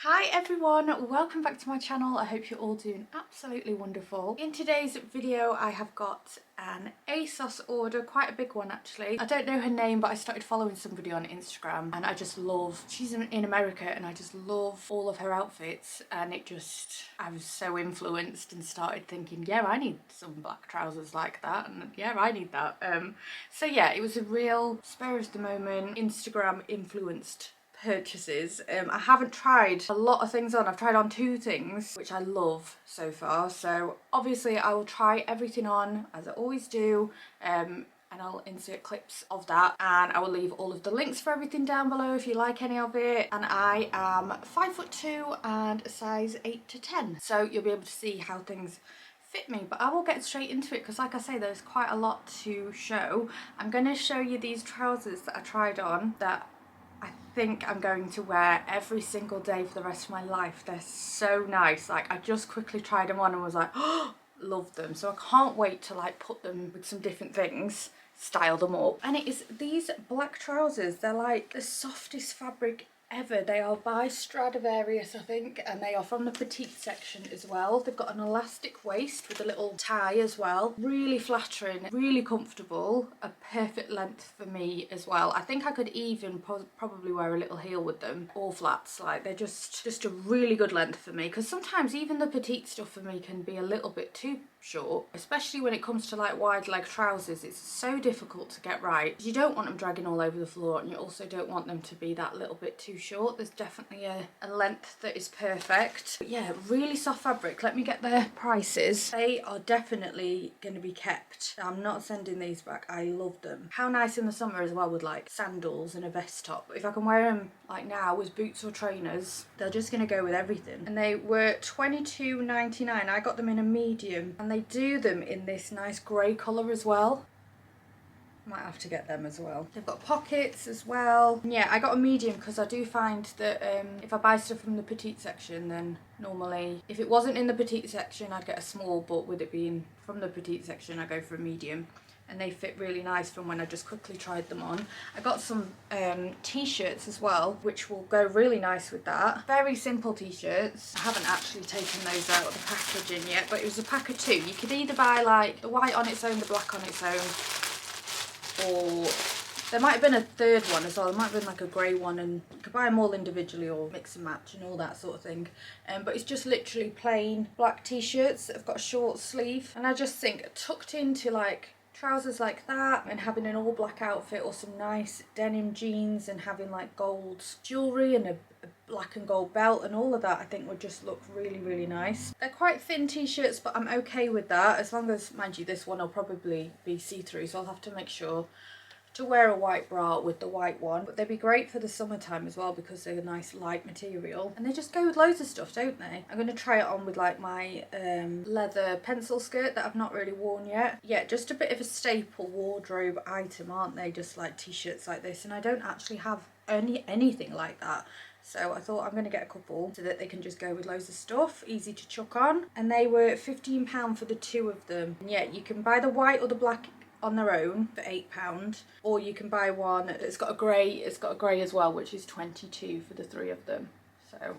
Hi everyone, welcome back to my channel. I hope you're all doing absolutely wonderful. In today's video I have got an Asos order, quite a big one actually. I don't know her name, but I started following somebody on Instagram and I just love, she's in America and I just love all of her outfits, and I was so influenced and started thinking, yeah, I need some black trousers like that, and yeah, I need that. So yeah, it was a real spur of the moment, Instagram influenced purchases. I haven't tried a lot of things on. I've tried on 2 things which I love so far, so obviously I will try everything on as I always do, and I'll insert clips of that, and I will leave all of the links for everything down below if you like any of it. And I am 5'2" and a size 8 to 10, so you'll be able to see how things fit me. But I will get straight into it because, like I say, there's quite a lot to show. I'm going to show you these trousers that I tried on that I think I'm going to wear every single day for the rest of my life. They're so nice. Like, I just quickly tried them on and was like, oh, love them. So I can't wait to like put them with some different things, style them up. And it is these black trousers. They're like the softest fabric ever. They are by Stradivarius, I think, and they are from the petite section as well. They've got an elastic waist with a little tie as well. Really flattering, really comfortable, a perfect length for me as well. I think I could even probably wear a little heel with them, or flats. Like, they're just a really good length for me, because sometimes even the petite stuff for me can be a little bit too short, especially when it comes to like wide leg trousers. It's so difficult to get right. You don't want them dragging all over the floor, and you also don't want them to be that little bit too short. There's definitely a length that is perfect. But yeah, really soft fabric. Let me get their prices. They are definitely going to be kept. I'm not sending these back. I love them. How nice in the summer as well with like sandals and a vest top. If I can wear them like now with boots or trainers, they're just going to go with everything. And they were $22.99. I got them in a medium, and they do them in this nice grey colour as well. Might have to get them as well. They've got pockets as well. Yeah, I got a medium because I do find that if I buy stuff from the petite section, then normally if it wasn't in the petite section I'd get a small, but with it being from the petite section I go for a medium, and they fit really nice from when I just quickly tried them on. I got some t-shirts as well, which will go really nice with that. Very simple t-shirts. I haven't actually taken those out of the packaging yet, but it was a pack of 2. You could either buy like the white on its own, the black on its own, or there might have been a third one as well. There might have been like a grey one, and you could buy them all individually or mix and match and all that sort of thing. But it's just literally plain black t-shirts that have got a short sleeve, and I just think tucked into like trousers like that, and having an all black outfit or some nice denim jeans, and having like gold jewellery and a black and gold belt and all of that, I think would just look really, really nice. They're quite thin t-shirts, but I'm okay with that, as long as, mind you, this one will probably be see-through, so I'll have to make sure to wear a white bra with the white one. But they'd be great for the summertime as well, because they're a nice light material, and they just go with loads of stuff, don't they? I'm going to try it on with like my leather pencil skirt that I've not really worn yet. Yeah, just a bit of a staple wardrobe item, aren't they? Just like t-shirts like this, and I don't actually have anything like that. So I thought I'm going to get a couple so that they can just go with loads of stuff, easy to chuck on. And they were £15 for the 2 of them. And yeah, you can buy the white or the black on their own for £8, or you can buy one that's got a grey, as well, which is 22 for the 3 of them. So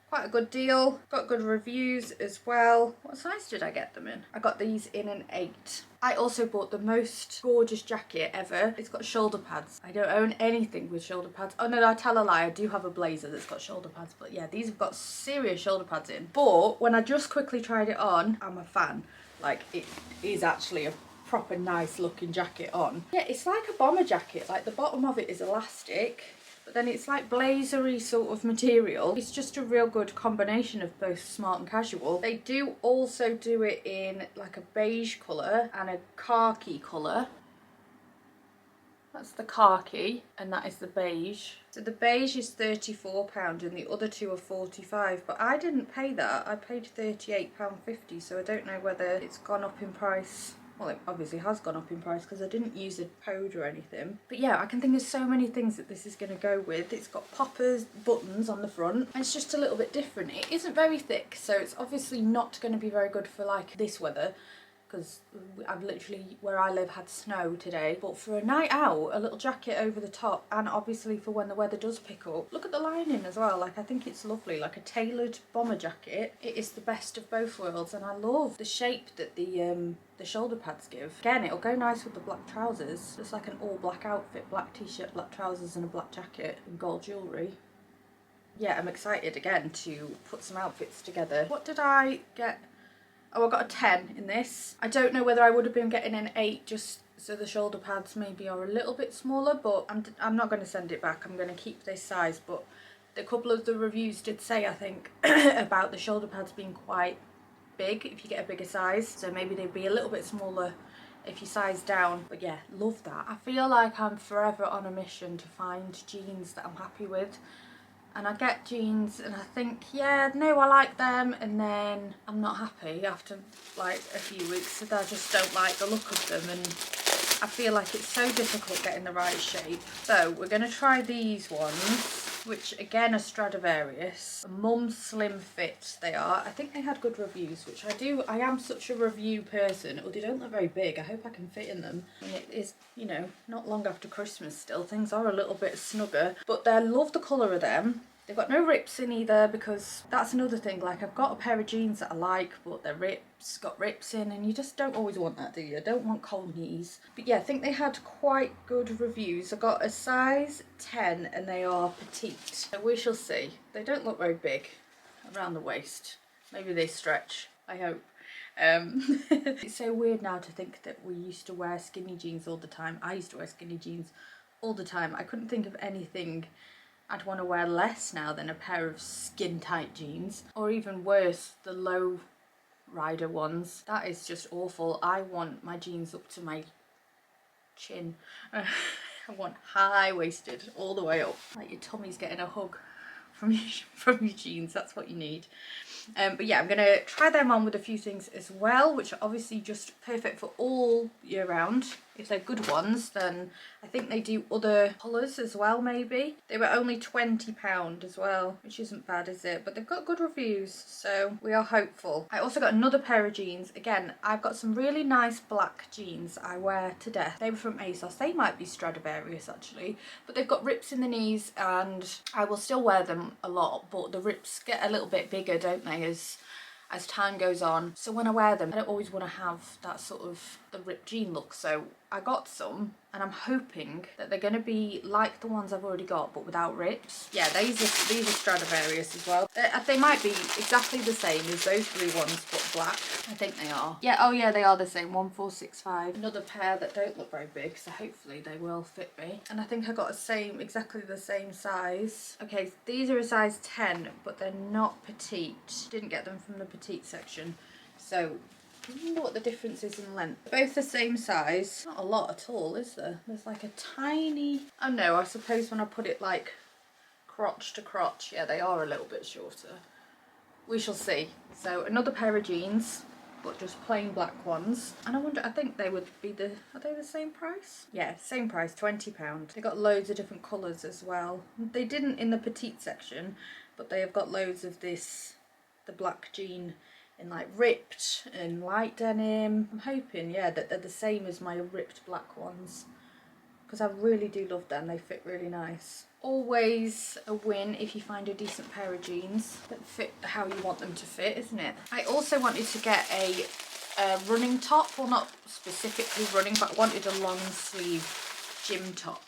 quite a good deal. Got good reviews as well. What size did I get them in? I got these in an 8. I also bought the most gorgeous jacket ever. It's got shoulder pads. I don't own anything with shoulder pads. Oh no, I tell a lie. I do have a blazer that's got shoulder pads, but yeah, these have got serious shoulder pads in. But when I just quickly tried it on, I'm a fan. Like, it is actually a proper nice looking jacket on. Yeah, it's like a bomber jacket. Like, the bottom of it is elastic, but then it's like blazery sort of material. It's just a real good combination of both smart and casual. They do also do it in like a beige colour and a khaki colour. That's the khaki and that is the beige. So the beige is £34 and the other 2 are £45, but I didn't pay that. I paid £38.50, so I don't know whether it's gone up in price. Well, it obviously has gone up in price because I didn't use a code or anything. But yeah, I can think of so many things that this is going to go with. It's got poppers, buttons on the front, and it's just a little bit different. It isn't very thick, so it's obviously not going to be very good for like this weather. because I've literally, where I live, had snow today. But for a night out, a little jacket over the top, and obviously for when the weather does pick up. Look at the lining as well, like I think it's lovely, like a tailored bomber jacket. It is the best of both worlds, and I love the shape that the shoulder pads give. Again, it'll go nice with the black trousers, just like an all black outfit, black t-shirt, black trousers and a black jacket and gold jewellery. Yeah, I'm excited again to put some outfits together. What did I get? Oh, I got a 10 in this. I don't know whether I would have been getting an 8 just so the shoulder pads maybe are a little bit smaller, but I'm not going to send it back. I'm going to keep this size, but a couple of the reviews did say, I think, about the shoulder pads being quite big if you get a bigger size, so maybe they'd be a little bit smaller if you size down. But yeah, love that. I feel like I'm forever on a mission to find jeans that I'm happy with. And I get jeans and I think, yeah, no, I like them, and then I'm not happy after like a few weeks, so I just don't like the look of them, and I feel like it's so difficult getting the right shape. So we're going to try these ones, which again are Stradivarius. Mum Slim Fit they are. I think they had good reviews, which I do. I am such a review person. Oh, they don't look very big. I hope I can fit in them. And it is, you know, not long after Christmas still. Things are a little bit snugger, but I love the colour of them. They've got no rips in either, because that's another thing. Like, I've got a pair of jeans that I like, but they're got rips in, and you just don't always want that, do you? I don't want cold knees. But yeah, I think they had quite good reviews. I got a size 10 and they are petite. So we shall see. They don't look very big around the waist. Maybe they stretch, I hope. It's so weird now to think that we used to wear skinny jeans all the time. I used to wear skinny jeans all the time. I couldn't think of anything I'd want to wear less now than a pair of skin tight jeans, or even worse, the low rider ones. That is just awful. I want my jeans up to my chin. I want high waisted all the way up, like your tummy's getting a hug from your jeans. That's what you need. But yeah, I'm gonna try them on with a few things as well, which are obviously just perfect for all year round. If they're good ones, then I think they do other colours as well, maybe. They were only £20 as well, which isn't bad, is it? But they've got good reviews, so we are hopeful. I also got another pair of jeans. Again, I've got some really nice black jeans I wear to death. They were from Asos. They might be Stradivarius actually, but they've got rips in the knees, and I will still wear them a lot, but the rips get a little bit bigger, don't they, as time goes on. So when I wear them, I don't always want to have that sort of the ripped jean look. So I got some, and I'm hoping that they're going to be like the ones I've already got, but without rips. Yeah, these are Stradivarius as well. They might be exactly the same as those three ones, but black. I think they are. Yeah, oh yeah, they are the same. 1465. Another pair that don't look very big, so hopefully they will fit me. And I think I got exactly the same size. Okay, these are a size 10, but they're not petite. Didn't get them from the petite section. So I wonder what the difference is in length. Both the same size. Not a lot at all, is there? There's like a tiny... Oh no, I suppose when I put it like crotch to crotch, yeah, they are a little bit shorter. We shall see. So another pair of jeans, but just plain black ones. And I wonder, I think they would be are they the same price? Yeah, same price, £20. They got loads of different colours as well. They didn't in the petite section, but they have got loads of this, the black jean, in like ripped and light denim. I'm hoping, yeah, that they're the same as my ripped black ones, because I really do love them. They fit really nice. Always a win if you find a decent pair of jeans that fit how you want them to fit, isn't it? I also wanted to get a running top. Well, not specifically running, but I wanted a long sleeve gym top,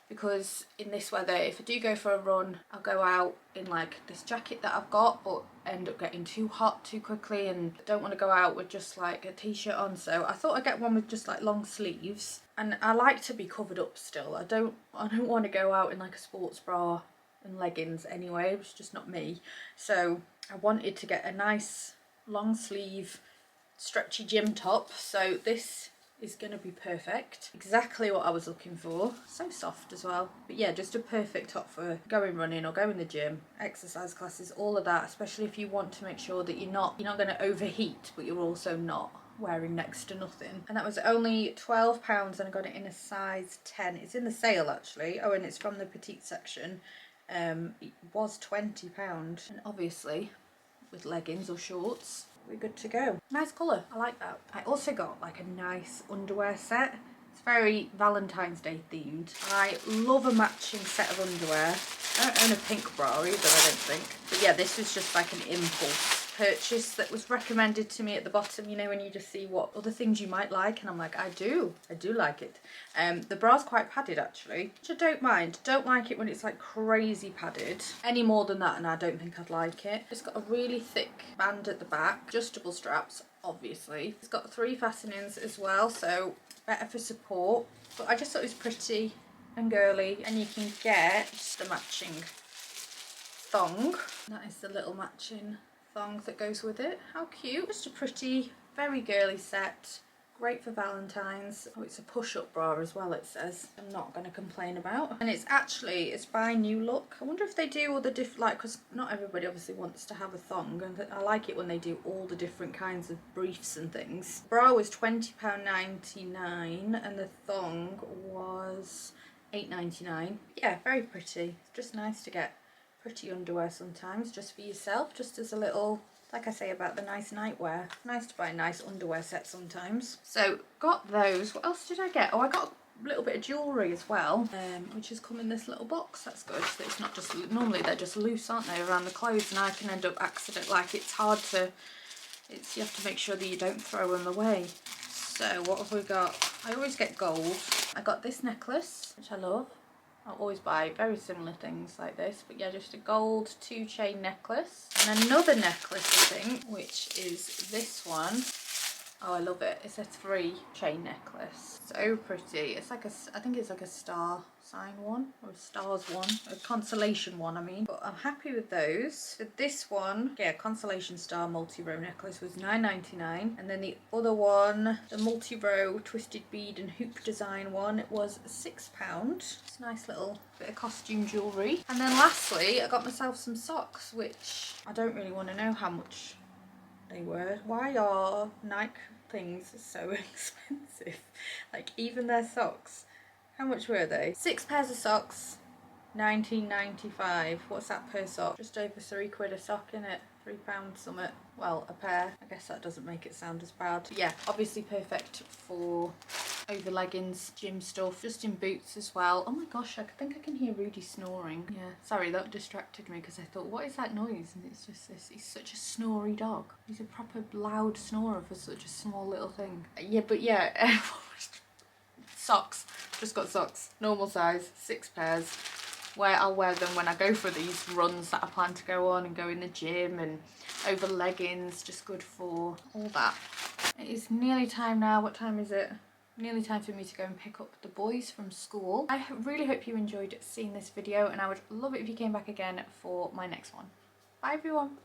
because in this weather, if I do go for a run, I'll go out in like this jacket that I've got, but end up getting too hot too quickly, and I don't want to go out with just like a t-shirt on. So I thought I'd get one with just like long sleeves, and I like to be covered up still. I don't want to go out in like a sports bra and leggings anyway. It's just not me. So I wanted to get a nice long sleeve stretchy gym top. So this is going to be perfect. Exactly what I was looking for. So soft as well. But yeah, just a perfect top for going running or going to the gym, exercise classes, all of that, especially if you want to make sure that you're not going to overheat, but you're also not wearing next to nothing. And that was only £12, and I got it in a size 10. It's in the sale actually. Oh, and it's from the petite section. It was £20, and obviously with leggings or shorts we're good to go. Nice colour, I like that. I also got like a nice underwear set. It's very Valentine's Day themed. I love a matching set of underwear. I don't own a pink bra either, I don't think. But yeah, this was just like an impulse purchase that was recommended to me at the bottom, you know, when you just see what other things you might like, and I'm like, I do like it. The bra's quite padded actually, which I don't mind. Don't like it when it's like crazy padded any more than that, and I don't think I'd like it. It's got a really thick band at the back, adjustable straps obviously. It's got 3 fastenings as well, so better for support, but I just thought it was pretty and girly, and you can get just a matching thong. That is the little matching thong that goes with it. How cute. Just a pretty, very girly set. Great for Valentine's. Oh, it's a push-up bra as well, it says. I'm not going to complain about. And it's by New Look. I wonder if they do all the different, like, because not everybody obviously wants to have a thong, and I like it when they do all the different kinds of briefs and things. The bra was £20.99 and the thong was £8.99. Yeah, very pretty. It's just nice to get pretty underwear sometimes, just for yourself, just as a little, like I say about the nice nightwear. Nice to buy a nice underwear set sometimes. So got those. What else did I get? Oh, I got a little bit of jewellery as well, which has come in this little box. That's good. So it's not just, normally they're just loose, aren't they, around the clothes, and I can end up like it's hard to, you have to make sure that you don't throw them away. So what have we got? I always get gold. I got this necklace, which I love. I'll always buy very similar things like this, but yeah, just a gold 2-chain necklace. And another necklace, I think, which is this one. Oh, I love it. It's a 3-chain necklace. So pretty. It's like I think it's like a star sign one, or a stars one, a constellation one, I mean. But I'm happy with those. So this one, yeah, constellation star multi-row necklace was £9.99. And then the other one, the multi-row twisted bead and hoop design one, it was £6. It's a nice little bit of costume jewellery. And then lastly, I got myself some socks, which I don't really want to know how much they were. Why are Nike things so expensive? Like, even their socks. How much were they? 6 pairs of socks, £19.95. What's that per sock? Just over £3 a sock, innit? £3 something. Well, a pair. I guess that doesn't make it sound as bad. Yeah, obviously perfect for over leggings, gym stuff, just in boots as well. Oh my gosh, I think I can hear Rudy snoring. Yeah, sorry, that distracted me because I thought, what is that noise? And it's just this, he's such a snory dog. He's a proper loud snorer for such a small little thing. Yeah, but yeah, socks. Just got socks, normal size, 6 pairs. I'll wear them when I go for these runs that I plan to go on and go in the gym, and over leggings, just good for all that. It is nearly time now. What time is it? Nearly time for me to go and pick up the boys from school. I really hope you enjoyed seeing this video, and I would love it if you came back again for my next one. Bye everyone.